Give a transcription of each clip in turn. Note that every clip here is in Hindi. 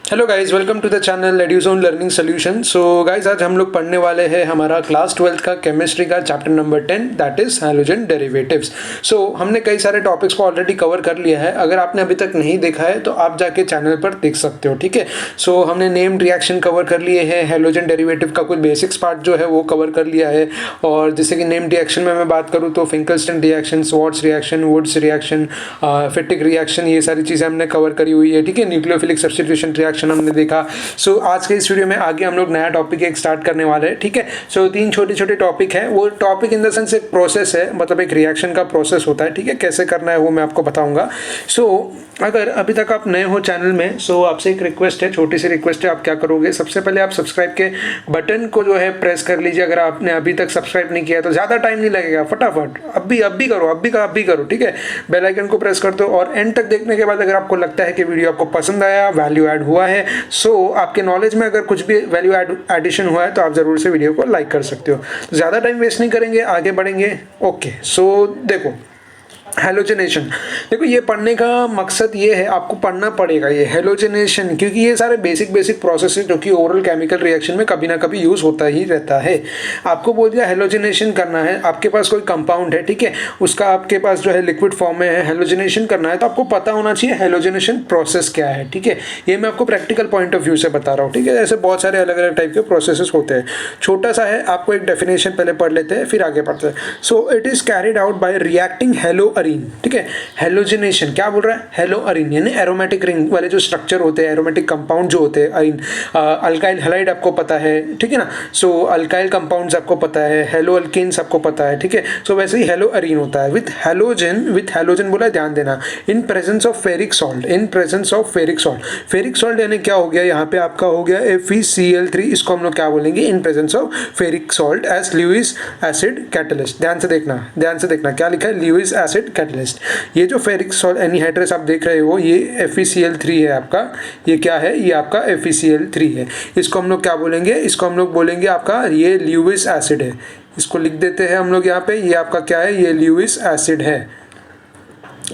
Hello guys, welcome to the channel Eduzone learning solution. So guys, आज हम लोग पढ़ने वाले हैं हमारा क्लास 12th का केमिस्ट्री का chapter number 10 that is halogen derivatives. So हमने कई सारे टॉपिक्स को ऑलरेडी कवर कर लिया है। अगर आपने अभी तक नहीं देखा है तो आप जाके चैनल पर देख सकते हो, ठीक है। सो हमने नेम्ड रिएक्शन कवर कर लिए हैं, हैलोजन डेरिवेटिव का कुछ बेसिक्स पार्ट जो है वो कवर कर लिया है। और जैसे कि नेम्ड रिएक्शन में मैं बात करूँ तो Finkelstein reaction, Swarts reaction, Wurtz reaction, Fittig reaction, ये सारी चीज़ें हमने कवर करी हुई है, ठीक है। न्यूक्लियोफिलिक सब्स्टिट्यूशन रिएक्शन हमने देखा। सो आज के इस वीडियो में आगे हम लोग नया टॉपिक एक स्टार्ट करने वाले हैं, ठीक है। सो 3 छोटे छोटे टॉपिक हैं। वो टॉपिक इन द सेंस एक प्रोसेस है, मतलब एक रिएक्शन का प्रोसेस होता है, ठीक है। कैसे करना है वो मैं आपको बताऊंगा। सो अगर अभी तक आप नए हो चैनल में, सो आपसे एक रिक्वेस्ट है, छोटी सी रिक्वेस्ट है। आप क्या करोगे, सबसे पहले आप सब्सक्राइब के बटन को जो है प्रेस कर लीजिए। अगर आपने अभी तक सब्सक्राइब नहीं किया तो ज़्यादा टाइम नहीं लगेगा, फटाफट अभी करो, ठीक है। बेल आइकन को प्रेस कर दो और एंड तक देखने के बाद अगर आपको लगता है कि वीडियो आपको पसंद आया, वैल्यू ऐड हुआ है, सो आपके नॉलेज में अगर कुछ भी वैल्यू एडिशन हुआ है तो आप ज़रूर से वीडियो को लाइक कर सकते हो। ज़्यादा टाइम वेस्ट नहीं करेंगे, आगे बढ़ेंगे। ओके, सो देखो हेलोजनेशन, देखो ये पढ़ने का मकसद ये है, आपको पढ़ना पड़ेगा ये हेलोजनेशन, क्योंकि ये सारे बेसिक प्रोसेस है जो कि ओवरऑल केमिकल रिएक्शन में कभी ना कभी यूज़ होता ही रहता है। आपको बोल दिया हेलोजनेशन करना है, आपके पास कोई कंपाउंड है, ठीक है, उसका आपके पास जो है लिक्विड फॉर्म में है, हेलोजनेशन करना है तो आपको पता होना चाहिए हेलोजनेशन प्रोसेस क्या है, ठीक है। ये मैं आपको प्रैक्टिकल पॉइंट ऑफ व्यू से बता रहा हूँ, ठीक है। ऐसे बहुत सारे अलग अलग टाइप के प्रोसेसेस होते हैं। छोटा सा है, आपको एक डेफिनेशन पहले पढ़ लेते हैं फिर आगे पढ़ते हैं। So it is carried out bye reacting hello Areen, ठीक है। हेलोजनेशन क्या बोल रहा है, हेलो अरीन यानी एरोमेटिक रिंग वाले जो स्ट्रक्चर होते हैं, एरोमेटिक कंपाउंड जो होते हैं, अरीन, अल्काइल हैलाइड आपको पता है, ठीक है ना। सो अल्काइल कंपाउंड्स आपको पता है, हेलो अल्केन्स आपको पता है, ठीक है। सो वैसे ही हेलो अरीन होता है विथ हैलोजन बोला, ध्यान देना, इन presence of ferric salt, in presence of ferric salt. Ferric salt यानी क्या हो गया, यहाँ पे आपका हो गया FeCl3, इसको हम लोग क्या बोलेंगे, in presence of ferric salt as Lewis acid catalyst. ध्यान से देखना क्या लिखा है, ल्यूइस एसिड कैटलिस्ट। ये जो फेरिक सॉल्ट एनीहाइड्रस आप देख रहे हो ये FeCl3 है आपका, ये क्या है, ये आपका FeCl3 है। इसको हम लोग क्या बोलेंगे, इसको हम लोग बोलेंगे आपका ये ल्यूइस एसिड है। इसको लिख देते हैं हम लोग यहाँ पे, ये आपका क्या है, ये ल्यूइस एसिड है।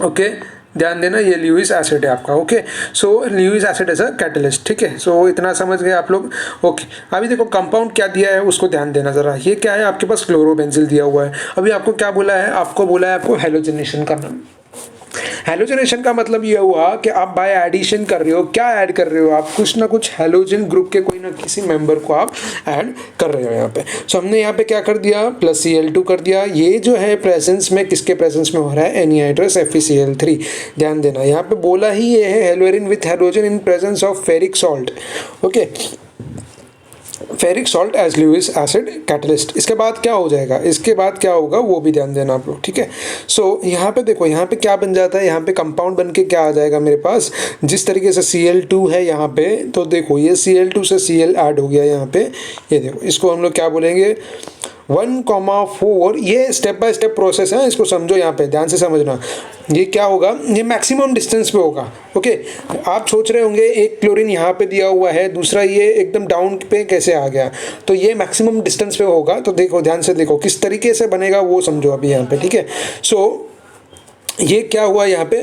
ओके, ध्यान देना, ये ल्यूइस एसिड है आपका। Okay, so Lewis acid as a catalyst, ठीक है। सो इतना समझ गए आप लोग। ओके, अभी देखो कंपाउंड क्या दिया है उसको ध्यान देना जरा। ये क्या है, आपके पास क्लोरोबेंजिल दिया हुआ है। अभी आपको क्या बोला है, आपको बोला है आपको हेलोजनेशन करना। हेलोजनेशन का मतलब ये हुआ कि आप बाय एडिशन कर रहे हो, क्या ऐड कर रहे हो आप, कुछ ना कुछ हेलोजन ग्रुप के कोई ना किसी मेंबर को आप ऐड कर रहे हो यहाँ पे। सो हमने यहाँ पे क्या कर दिया, प्लस Cl2 कर दिया। ये जो है प्रेजेंस में, किसके प्रेजेंस में हो रहा है, एनीहाइड्रस FeCl3। ध्यान देना, यहाँ पे बोला ही ये है haloarene with halogen in presence of ferric salt. Okay, ferric salt as Lewis acid catalyst. इसके बाद क्या हो जाएगा, इसके बाद क्या होगा वो भी ध्यान देना आप लोग, ठीक है। सो यहाँ पे देखो, यहाँ पे क्या बन जाता है, यहाँ पे कंपाउंड बन के क्या आ जाएगा मेरे पास, जिस तरीके से Cl2 है यहाँ पे, तो देखो ये Cl2 से Cl ऐड हो गया यहाँ पे। ये देखो, इसको हम लोग क्या बोलेंगे, 1,4। ये स्टेप बाय स्टेप प्रोसेस है, इसको समझो, यहाँ पे ध्यान से समझना। ये क्या होगा, ये मैक्सिमम डिस्टेंस पे होगा। ओके, आप सोच रहे होंगे एक क्लोरीन यहाँ पे दिया हुआ है, दूसरा ये एकदम डाउन पे कैसे आ गया, तो ये मैक्सिमम डिस्टेंस पे होगा। तो देखो, ध्यान से देखो किस तरीके से बनेगा वो समझो अभी यहाँ पे, ठीक है। सो ये क्या हुआ यहाँ पे,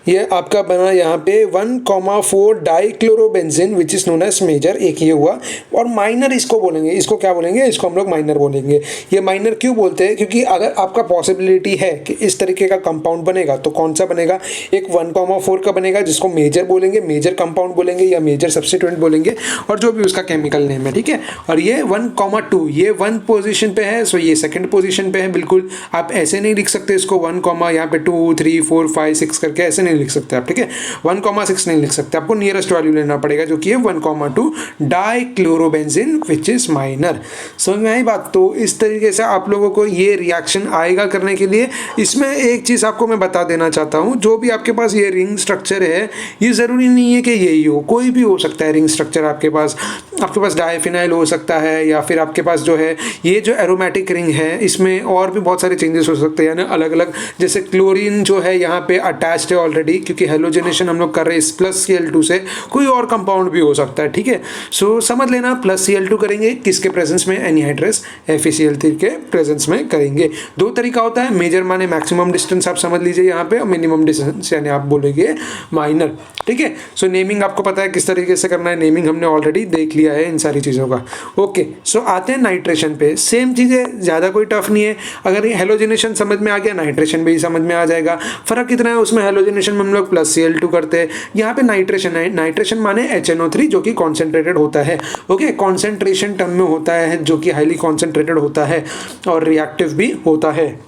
ये आपका बना यहाँ पे 1,4 dichlorobenzene which is known as major, एक ये हुआ। और माइनर इसको बोलेंगे, इसको क्या बोलेंगे, इसको हम लोग माइनर बोलेंगे। ये माइनर क्यों बोलते हैं, क्योंकि अगर आपका पॉसिबिलिटी है कि इस तरीके का कंपाउंड बनेगा तो कौन सा बनेगा, एक 1,4 का बनेगा जिसको मेजर बोलेंगे, मेजर कंपाउंड बोलेंगे या मेजर सब्स्टिट्यूएंट बोलेंगे, और जो भी उसका केमिकल नेम है, ठीक है। और ये 1,2 ये 1 पोजीशन पे है, सो ये सेकंड पोजीशन पे है। बिल्कुल आप ऐसे नहीं लिख सकते इसको 1, यहाँ पे 2, 3, 4, 5, 6 करके ऐसे नहीं लिख सकते आप, ठीक है। 1,6 नहीं लिख सकते, आपको नियरेस्ट वैल्यू लेना पड़ेगा जो कि है 1,2 डाइक्लोरोबेंजीन विच इज माइनर। समझ में आई बात। तो इस तरीके से आप लोगों को ये रिएक्शन आएगा करने के लिए। इसमें एक चीज़ आपको मैं बता देना चाहता हूँ, जो भी आपके पास ये रिंग स्ट्रक्चर है, ये ज़रूरी नहीं है कि यही हो, कोई भी हो सकता है रिंग स्ट्रक्चर आपके पास डाइफिनाइल हो सकता है, या फिर आपके पास जो है ये जो एरोमेटिक रिंग है इसमें और भी बहुत सारे चेंजेस हो सकते हैं, यानी अलग अलग, जैसे क्लोरीन जो है यहाँ पे अटैच्ड है ऑलरेडी, क्योंकि हेलोजिनेशन हम लोग कर रहे हैं इस प्लस Cl2 से, कोई और कंपाउंड भी हो सकता है, ठीक है। सो समझ लेना प्लस Cl2 करेंगे किसके प्रेजेंस में, एनहाइड्रस FeCl3 के प्रेजेंस में करेंगे। दो तरीका होता है, मेजर माने मैक्सिमम डिस्टेंस आप समझ लीजिए यहाँ पे, और मिनिमम डिस्टेंस यानी आप बोलेंगे माइनर, ठीक है। सो नेमिंग आपको पता है किस तरीके से करना है, नेमिंग हमने ऑलरेडी देख लिया है इन सारी चीज़ों का। ओके, सो आते हैं नाइट्रेशन पे। सेम चीज़ें, ज़्यादा कोई टफ नहीं है। अगर ये हेलोजिनेशन समझ में आ गया, नाइट्रेशन भी समझ में आ जाएगा। फर्क कितना है उसमें, हेलोजिनेशन में हम लोग प्लस Cl2 करते हैं, यहाँ पे नाइट्रेशन है। नाइट्रेशन माने HNO3 जो कि कॉन्सेंट्रेटेड होता है। ओके, कॉन्सेंट्रेशन टर्म में होता है, जो कि हाईली कॉन्सेंट्रेटेड होता है और रिएक्टिव भी होता है।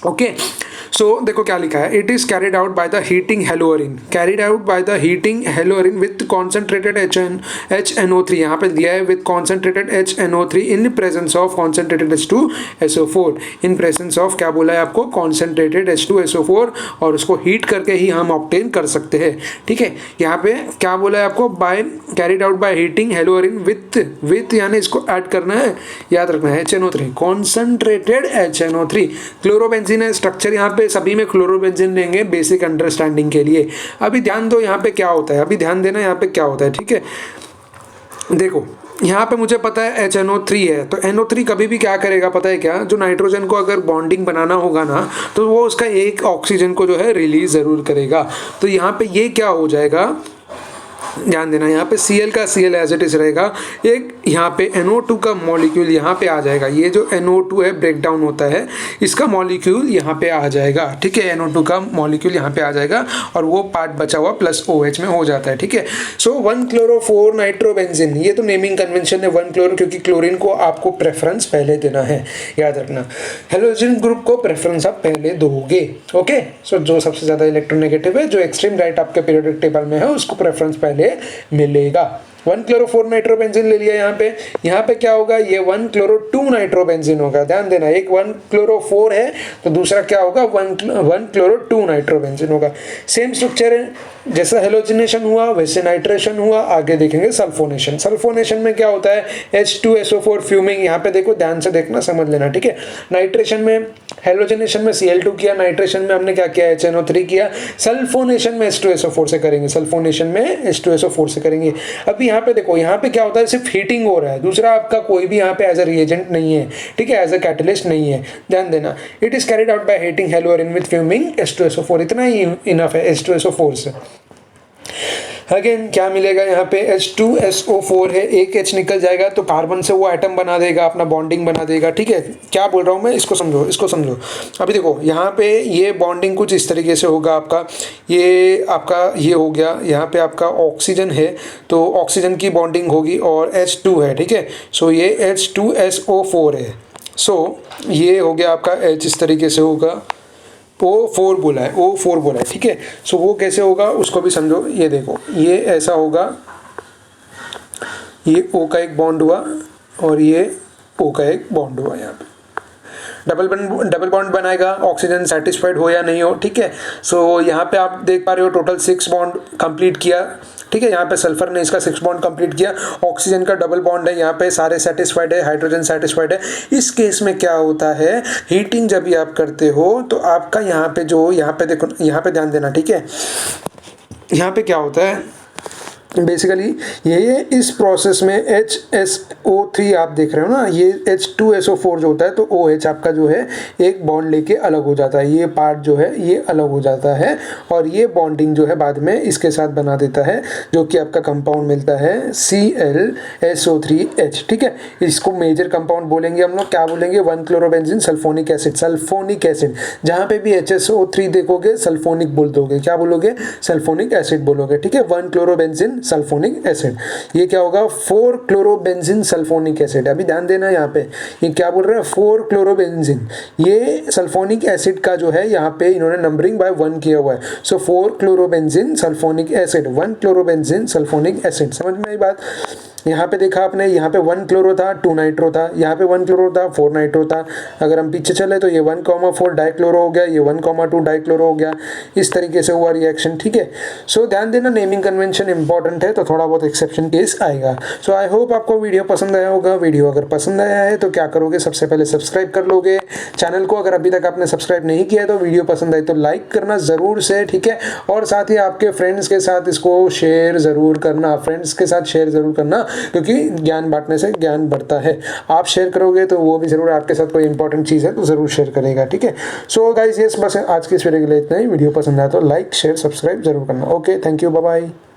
ओके, सो देखो क्या लिखा है, it is carried out by the heating haloarene, carried out by the heating haloarene with concentrated HNO3, यहाँ पे दिया है with concentrated HNO3 in presence of concentrated H2SO4, in presence of क्या बोला है आपको, कॉन्सेंट्रेटेड H2SO4, और उसको हीट करके ही हम ऑब्टेन कर सकते हैं, ठीक है। यहाँ पे क्या बोला है आपको, by carried out by heating haloarene with यानी इसको ऐड करना है, याद रखना है HNO3, कॉन्सेंट्रेटेड HNO3। क्लोरोबेंजीन है, स्ट्रक्चर यहाँ पे सभी में क्लोरोबेंजीन लेंगे बेसिक अंडरस्टैंडिंग के लिए। अभी ध्यान दो यहाँ पे क्या होता है, अभी ध्यान देना यहाँ पे क्या होता है, ठीक है। देखो यहाँ पे मुझे पता है HNO3 है, तो NO3 कभी भी क्या करेगा पता है क्या, जो नाइट्रोजन को अगर बॉन्डिंग बनाना होगा ना, तो वो उसका एक ऑक्सीजन को जो है रिलीज जरूर करेगा। तो यहाँ पे ये क्या हो जाएगा, ध्यान देना, यहाँ पे Cl का Cl एज इट इज रहेगा, एक यहाँ पे NO2 का मॉलिक्यूल यहाँ पे आ जाएगा। ये जो NO2 है ब्रेक डाउन होता है, इसका मॉलिक्यूल यहाँ पे आ जाएगा, ठीक है। NO2 का मॉलिक्यूल यहाँ पे आ जाएगा और वो पार्ट बचा हुआ प्लस OH में हो जाता है, ठीक है। सो 1-chloro-4 नाइट्रोबेंजीन, ये तो नेमिंग कन्वेंशन है 1-chloro, क्योंकि क्लोरीन को आपको प्रेफरेंस पहले देना है, याद रखना। हेलोजन ग्रुप को प्रेफरेंस आप पहले दोगे, ओके। सो जो सबसे ज्यादा इलेक्ट्रोनेगेटिव है, जो एक्सट्रीम राइट आपके पीरियोडिक टेबल में है, उसको प्रेफरेंस पहले मिलेगा। 1-chloro-4 नाइट्रोबेंजीन ले लिया यहाँ पे क्या होगा, ये 1-chloro-2 नाइट्रोबेंजीन होगा। ध्यान देना, एक 1-chloro-4 है तो दूसरा क्या होगा, 1-chloro-2 नाइट्रोबेंजीन होगा। सेम स्ट्रक्चर है, जैसा हेलोजिनेशन हुआ वैसे नाइट्रेशन हुआ। आगे देखेंगे सल्फोनेशन। सल्फोनेशन में क्या होता है, H2SO4 फ्यूमिंग, यहाँ पे देखो ध्यान से देखना, समझ लेना, ठीक है। नाइट्रेशन में, हेलोजिनेशन में Cl2 किया, नाइट्रेशन में हमने क्या किया, HNO3 किया। सल्फोनेशन में H2SO4 से करेंगे, सल्फोनेशन में H2SO4 से करेंगे। अभी यहाँ पे देखो, यहाँ पे क्या होता है, सिर्फ हीटिंग हो रहा है, दूसरा आपका कोई भी यहाँ पे एज अ रिएजेंट नहीं है, ठीक है, एज अ कैटलिस्ट नहीं है। ध्यान देना, it is carried out by heating haloarene with fuming H2SO4, इतना ही इनफ है H2SO4 से। अगेन क्या मिलेगा यहाँ पे, H2SO4 है, एक H निकल जाएगा तो कार्बन से वो एटम बना देगा, अपना बॉन्डिंग बना देगा, ठीक है। क्या बोल रहा हूँ मैं, इसको समझो, इसको समझो। अभी देखो यहाँ पे ये बॉन्डिंग कुछ इस तरीके से होगा आपका, ये आपका ये हो गया, यहाँ पे आपका ऑक्सीजन है तो ऑक्सीजन की बॉन्डिंग होगी और H2 है, ठीक है। सो ये H2SO4 है, सो ये हो गया आपका H, इस तरीके से होगा, O4 बोला है, ठीक है। सो वो कैसे होगा उसको भी समझो। ये देखो, ये ऐसा होगा, ये O का एक बॉन्ड हुआ और ये O का एक बॉन्ड हुआ, यहाँ पे डबल बॉन्ड बनाएगा, ऑक्सीजन सेटिस्फाइड हो या नहीं हो, ठीक है। सो यहाँ पे आप देख पा रहे हो टोटल 6 बॉन्ड कंप्लीट किया, ठीक है। यहाँ पे सल्फर ने इसका 6 बॉन्ड कंप्लीट किया, ऑक्सीजन का डबल बॉन्ड है, यहाँ पे सारे सेटिस्फाइड है, हाइड्रोजन सेटिस्फाइड है। इस केस में क्या होता है, हीटिंग जब भी आप करते हो तो आपका यहाँ पे जो, यहाँ पे देखो, यहाँ पे ध्यान देना, ठीक है। यहाँ पे क्या होता है बेसिकली, ये इस प्रोसेस में HSO3 आप देख रहे हो ना, ये H2SO4 जो होता है तो OH आपका जो है एक बॉन्ड लेके अलग हो जाता है, ये पार्ट जो है ये अलग हो जाता है और ये बॉन्डिंग जो है बाद में इसके साथ बना देता है, जो कि आपका कंपाउंड मिलता है ClSO3H, ठीक है। इसको मेजर कंपाउंड बोलेंगे हम लोग, क्या बोलेंगे, 1-chlorobenzen sulphonic acid, sulphonic acid. जहाँ पे भी HSO3 देखोगे सल्फोनिक बोल दोगे, क्या बोलोगे, सल्फोनिक एसिड बोलोगे, ठीक है। 1-chlorobenzen सल्फोनिक एसिड, ये क्या होगा, 4-chlorobenzen सल्फोनिक एसिड। अभी ध्यान देना यहाँ पे, ये क्या बोल रहे हैं, 4-chlorobenzen, ये सल्फोनिक एसिड का जो है यहाँ पे इन्होंने नंबरिंग बाय 1 किया हुआ है। सो 4-chlorobenzen sulphonic acid, 1-chlorobenzen sulphonic acid, समझ में आई बात। यहाँ पे देखा आपने, यहाँ पे 1-chloro था, 2 नाइट्रो था, यहाँ पे 1-chloro था, 4 नाइट्रो था। अगर हम पीछे चले तो ये 1,4 डाइक्लोरो हो गया, ये 1,2 डाइक्लोरो हो गया, इस तरीके से हुआ रिएक्शन, ठीक है। सो ध्यान देना, नेमिंग कन्वेंशन इंपॉर्टेंट इंपॉर्टेंट है तो थोड़ा बहुत एक्सेप्शन केस आएगा। सो आई होप आपको वीडियो पसंद आया होगा। वीडियो अगर पसंद आया है तो क्या करोगे, सबसे पहले सब्सक्राइब कर लोगे चैनल को। अगर अभी तक आपने सब्सक्राइब नहीं किया है तो वीडियो पसंद आए तो लाइक करना ज़रूर से, ठीक है। और साथ ही आपके फ्रेंड्स के साथ इसको शेयर ज़रूर करना, फ्रेंड्स के साथ शेयर ज़रूर करना, क्योंकि ज्ञान बांटने से ज्ञान बढ़ता है। आप शेयर करोगे तो वो भी ज़रूर आपके साथ कोई इंपॉर्टेंट चीज़ है तो ज़रूर शेयर करेगा, ठीक है। सो गाइस, यस, बस आज की इस वीडियो के लिए इतना ही। वीडियो पसंद आया तो लाइक शेयर सब्सक्राइब जरूर करना। Okay, thank you, bye bye.